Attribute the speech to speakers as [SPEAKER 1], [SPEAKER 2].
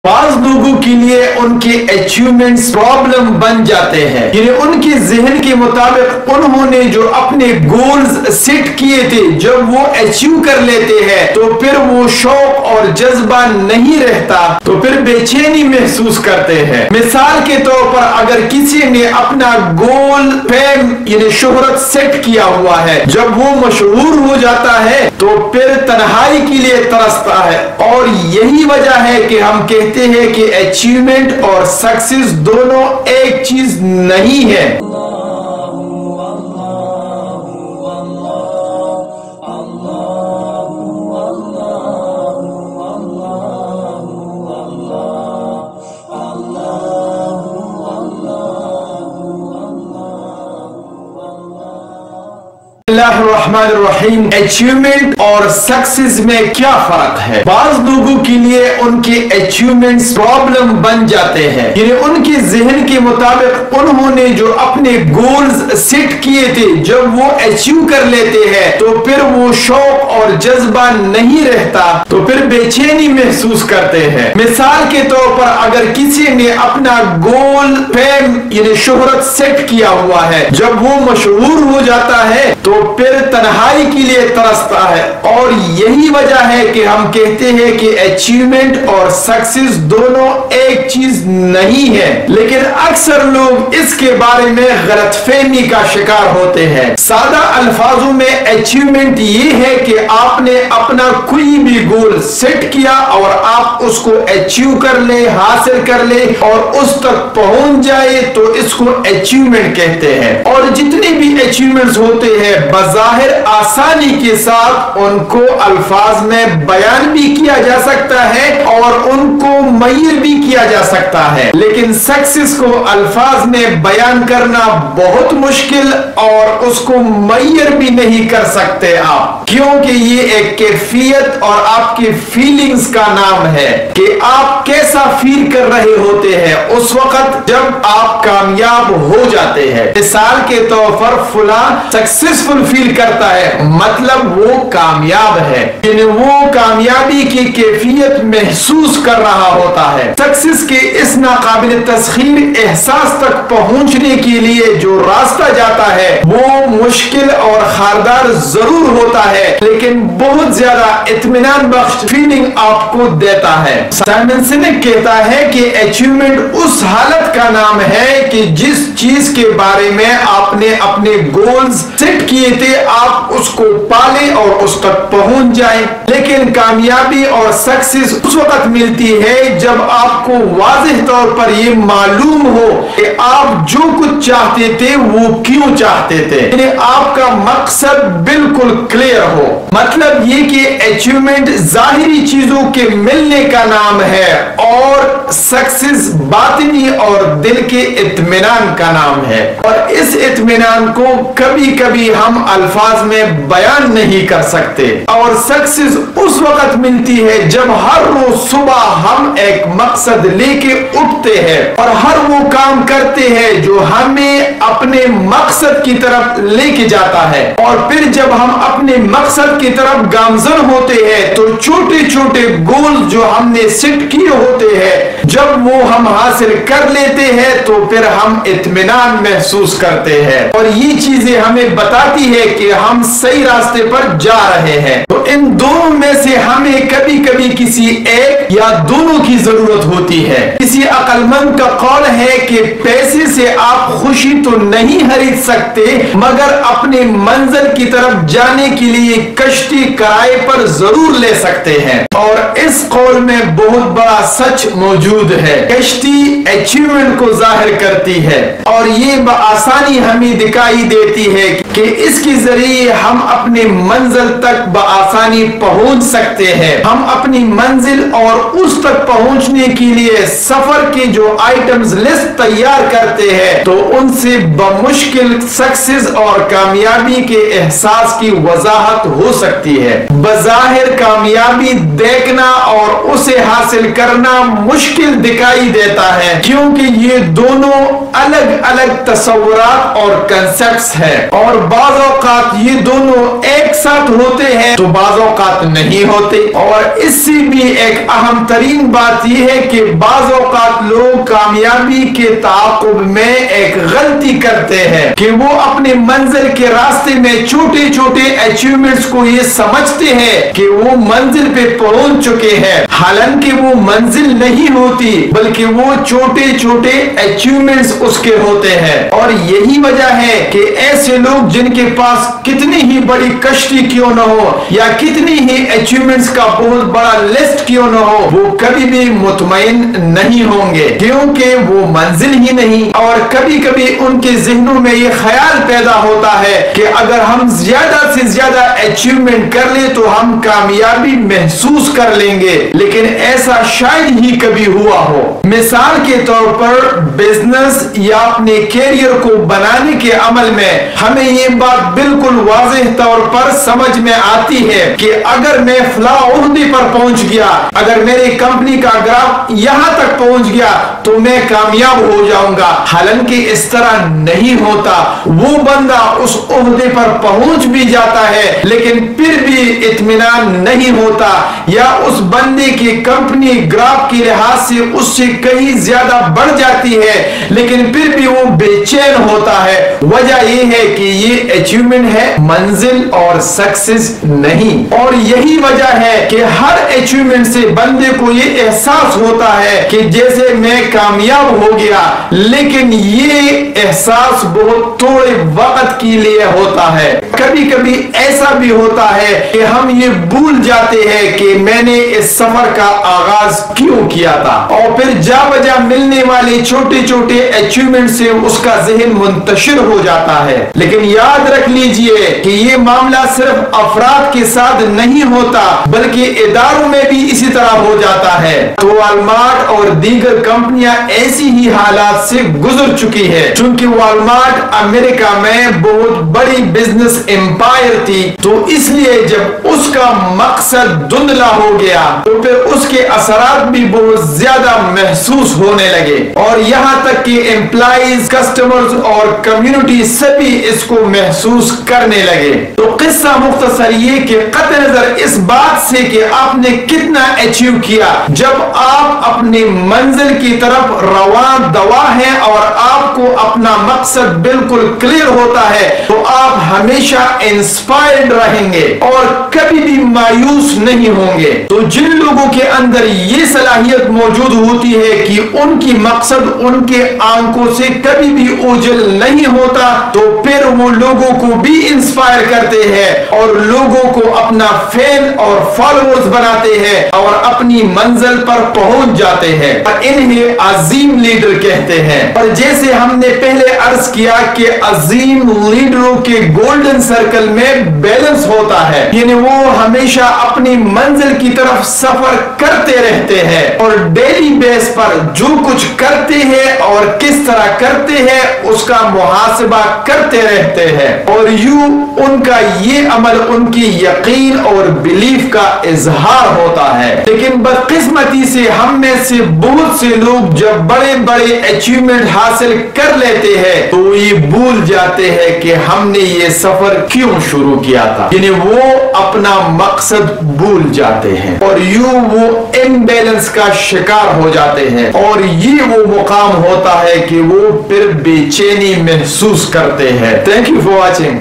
[SPEAKER 1] بعض لوگوں کے لیے ان کے اچیومنٹس پرابلم بن جاتے ہیں، یعنی ان کے ذہن کے مطابق انہوں نے جو اپنے گولز سیٹ کیے تھے جب وہ اچیو کر لیتے ہیں تو پھر وہ شوق اور جذبہ نہیں رہتا، تو پھر بے چینی محسوس کرتے ہیں۔ مثال کے طور پر اگر کسی نے اپنا گول فیم یعنی شہرت سیٹ کیا ہوا ہے، جب وہ مشہور ہو جاتا ہے تو پھر تنہائی کے لیے ترستا ہے، اور یہی وجہ ہے کہ ہم کہتے ہیں کہ اچیومنٹ اور سکسیس دونوں ایک چیز نہیں ہے۔ اللہ الرحمن الرحیم۔ اچیومنٹ اور سکسیس میں کیا فرق ہے؟ بعض لوگوں کے لیے ان کے اچیومنٹس پرابلم بن جاتے ہیں، یعنی ان کے ذہن کے مطابق انہوں نے جو اپنے گولز سیٹ کیے تھے جب وہ اچیو کر لیتے ہیں تو پھر وہ شوق اور جذبہ نہیں رہتا، تو پھر بے چینی محسوس کرتے ہیں۔ مثال کے طور پر اگر کسی نے اپنا گول فیم یعنی شہرت سیٹ کیا ہوا ہے، جب وہ مشہور ہو جاتا ہے تو پھر تنہائی کے لیے ترستا ہے، اور یہی وجہ ہے کہ ہم کہتے ہیں کہ اچیومنٹ اور سکسیس دونوں ایک چیز نہیں ہے، لیکن اکثر لوگ اس کے بارے میں غلط فہمی کا شکار ہوتے ہیں۔ سادہ الفاظوں میں اچیومنٹ یہ ہے کہ آپ نے اپنا کوئی بھی گول سیٹ کیا اور آپ اس کو اچیو کر لیں، حاصل کر لیں اور اس تک پہنچ جائے، تو اس کو اچیومنٹ کہتے ہیں۔ اور جتنے بھی اچیومنٹس ہوتے ہیں بظاہر آسانی کے ساتھ ان کو الفاظ میں بیان بھی کیا جا سکتا ہے اور ان کو معیر بھی کیا جا سکتا ہے، لیکن سکسیس کو الفاظ میں بیان کرنا بہت مشکل اور اس کو معیر بھی نہیں کر سکتے آپ، کیونکہ یہ ایک کیفیت اور آپ کی فیلنگز کا نام ہے کہ آپ کیسا فیل کر رہے ہوتے ہیں اس وقت جب آپ کامیاب ہو جاتے ہیں۔ مثال کے طور پر فلاں سکسیسفل فیل کرتا ہے، مطلب وہ کامیاب ہے، یعنی وہ کامیابی کی کیفیت محسوس کر رہا ہوتا ہے۔ سکسیس کے اس ناقابل تسخیر احساس تک پہنچنے کے لیے جو راستہ جاتا ہے وہ مشکل اور خاردار ضرور ہوتا ہے، لیکن بہت زیادہ اطمینان بخش فیلنگ آپ کو دیتا ہے۔ سائمن سینک کہتا ہے کہ اچیومنٹ اس حالت کا نام ہے کہ جس چیز کے بارے میں آپ نے اپنے گولز سیٹ کیے تھے آپ اس کو پالیں اور اس تک پہنچ جائیں، لیکن کامیابی اور سکسیس اس وقت ملتی ہے جب آپ کو واضح طور پر یہ معلوم ہو کہ آپ جو کچھ چاہتے تھے وہ کیوں چاہتے تھے، یعنی آپ کا مقصد بالکل کلیئر ہو۔ مطلب یہ کہ اچیومنٹ ظاہری چیزوں کے ملنے کا نام ہے اور سکسیس باطنی اور دل کے اطمینان کا نام ہے، اور اس اطمینان کو کبھی کبھی ہم الفاظ میں بیان نہیں کر سکتے۔ اور سکسیس اس وقت ملتی ہے جب ہر روز صبح ہم ایک مقصد لے کے اٹھتے ہیں اور ہر وہ کام کرتے ہیں جو ہمیں اپنے مقصد کی طرف لے کے جاتا ہے، اور پھر جب ہم اپنے مقصد کی طرف گامزن ہوتے ہیں تو چھوٹے چھوٹے گول جو ہم نے سیٹ کیے ہوتے ہیں جب وہ ہم حاصل کر لیتے ہیں تو پھر ہم اطمینان محسوس کرتے ہیں، اور یہ چیزیں ہمیں بتاتی ہے کہ ہم صحیح راستے پر جا رہے ہیں۔ تو ان دونوں میں سے ہمیں کبھی کبھی کسی ایک یا دونوں کی ضرورت ہوتی ہے۔ کسی عقل مند کا قول ہے کہ پیسے سے آپ خوشی تو نہیں خرید سکتے، مگر اپنے منزل کی طرف جانے کے لیے کشتی کرائے پر ضرور لے سکتے ہیں، اور اس قول میں بہت بڑا سچ موجود ہے۔ کشتی اچیومنٹ کو ظاہر کرتی ہے اور یہ بآسانی ہمیں دکھائی دیتی ہے کہ اس کے ذریعے ہم اپنے منزل تک بآسانی پہنچ سکتے ہیں۔ ہم اپنی منزل اور اس تک پہنچنے کے لیے سفر کے جو آئٹمز لسٹ تیار کرتے ہیں تو ان سے بمشکل سکسیس اور کامیابی کے احساس کی وضاحت ہو سکتی ہے۔ بظاہر کامیابی دیکھنا اور اسے حاصل کرنا مشکل مشکل دکھائی دیتا ہے، کیونکہ یہ دونوں الگ الگ تصورات اور کنسپٹس ہیں، اور بعض اوقات یہ دونوں ایک ساتھ ہوتے ہیں تو بعض اوقات نہیں ہوتے۔ اور اس سے بھی ایک اہم ترین بات یہ ہے کہ بعض اوقات لوگ کامیابی کے تعاقب میں ایک غلطی کرتے ہیں کہ وہ اپنے منزل کے راستے میں چھوٹے چھوٹے اچیومنٹس کو یہ سمجھتے ہیں کہ وہ منزل پہ پہنچ چکے ہیں، حالانکہ وہ منزل نہیں ہوتی بلکہ وہ چھوٹے چھوٹے اچیومنٹس اس کے ہوتے ہیں۔ اور یہی وجہ ہے کہ ایسے لوگ جن کے پاس کتنی ہی بڑی کشتی کیوں نہ ہو یا کتنی ہی اچیومنٹس کا بہت بڑا لسٹ کیوں نہ ہو، وہ کبھی بھی مطمئن نہیں ہوں گے، کیونکہ وہ منزل ہی نہیں۔ اور کبھی کبھی ان کے ذہنوں میں یہ خیال پیدا ہوتا ہے کہ اگر ہم زیادہ سے زیادہ اچیومنٹ کر لیں تو ہم کامیابی محسوس کر لیں گے، لیکن ایسا شاید ہی کبھی ہوا ہو۔ مثال کے طور پر بزنس یا اپنے کیریئر کو بنانے کے عمل میں ہمیں یہ بات بالکل واضح طور پر سمجھ میں آتی ہے کہ اگر میں فلاں عہدے پر پہنچ گیا، اگر میری کمپنی کا گراف یہاں تک پہنچ گیا تو میں کامیاب ہو جاؤں گا، حالانکہ اس طرح نہیں ہوتا۔ وہ بندہ اس عہدے پر پہنچ بھی جاتا ہے لیکن پھر بھی اطمینان نہیں ہوتا، یا اس بندے کی کمپنی گراف کے لحاظ سے اس سے کہیں زیادہ بڑھ جاتی ہے لیکن پھر بھی وہ بے چین ہوتا ہے۔ وجہ یہ ہے کہ یہ اچیومنٹ ہے، منزل اور سکسیس نہیں۔ اور یہی وجہ ہے کہ ہر اچیومنٹ سے بندے کو یہ احساس ہوتا ہے کہ جیسے میں کامیاب ہو گیا، لیکن یہ احساس بہت تھوڑے وقت کے لیے ہوتا ہے۔ کبھی کبھی ایسا بھی ہوتا ہے کہ ہم یہ بھول جاتے ہیں کہ میں نے اس سفر کا آغاز کیوں کیا تھا، اور پھر جا بجا ملنے والے چھوٹے چھوٹے اچیومنٹ سے اس کا ذہن منتشر ہو جاتا ہے۔ لیکن یاد رکھ لیجئے کہ یہ معاملہ صرف افراد کے ساتھ نہیں ہوتا بلکہ اداروں میں بھی اسی طرح ہو جاتا ہے۔ تو والمارٹ اور دیگر کمپنیاں ایسی ہی حالات سے گزر چکی ہے، چونکہ والمارٹ امریکہ میں بہت بڑی بزنس امپائر تھی، تو اس لیے جب اس کا مقصد دھندلا ہو گیا تو پھر اس کے اثرات بھی بہت زیادہ محسوس ہونے لگے، اور یہاں تک کہ امپلائیز، کسٹمرز اور کمیونٹی سبھی اس کو محسوس کرنے لگے۔ تو قصہ مختصر یہ کہ قطع نظر اس بات سے کہ آپ نے کتنا اچیو کیا، جب آپ اپنی منزل کی طرف رواں دوا ہیں اور آپ کو اپنا مقصد بالکل کلیئر ہوتا ہے تو آپ ہمیشہ انسپائرڈ رہیں گے اور کبھی بھی مایوس نہیں ہوں گے۔ تو جن لوگوں کے اندر یہ صلاحیت موجود ہوتی ہے کہ ان کی مقصد ان کے آنکھوں سے کبھی بھی اوجھل نہیں ہوتا، تو پھر وہ لوگوں کو بھی انسپائر کرتے ہیں اور لوگوں کو اپنا فین اور فالوورز بناتے ہیں اور اپنی منزل پر پہنچ جاتے ہیں، اور انہیں عظیم لیڈر کہتے ہیں۔ اور جیسے ہم نے پہلے عرض کیا کہ عظیم لیڈروں کے گولڈن سرکل میں بیلنس ہوتا ہے، یعنی وہ ہمیشہ اپنی منزل کی طرف سفر کرتے رہتے ہیں اور ڈیلی بیس پر جو کچھ کرتے ہیں اور کس طرح کرتے ہیں اس کا محاسبہ کرتے رہتے ہیں، اور یوں ان کا یہ عمل ان کی یقین اور بلیف کا اظہار ہوتا ہے۔ لیکن بدقسمتی سے ہم میں سے بہت سے لوگ جب بڑے بڑے اچیومنٹ حاصل کر لیتے ہیں تو یہ بھول جاتے ہیں کہ ہم نے یہ سفر کیوں شروع کیا تھا، یعنی وہ اپنا مقصد بھول جاتے ہیں اور یوں وہ امبیلنس کا شکار ہو جاتے ہیں، اور یہ وہ مقام ہوتا ہے کہ وہ پھر بے چینی محسوس کرتے ہیں۔ Thank you for watching.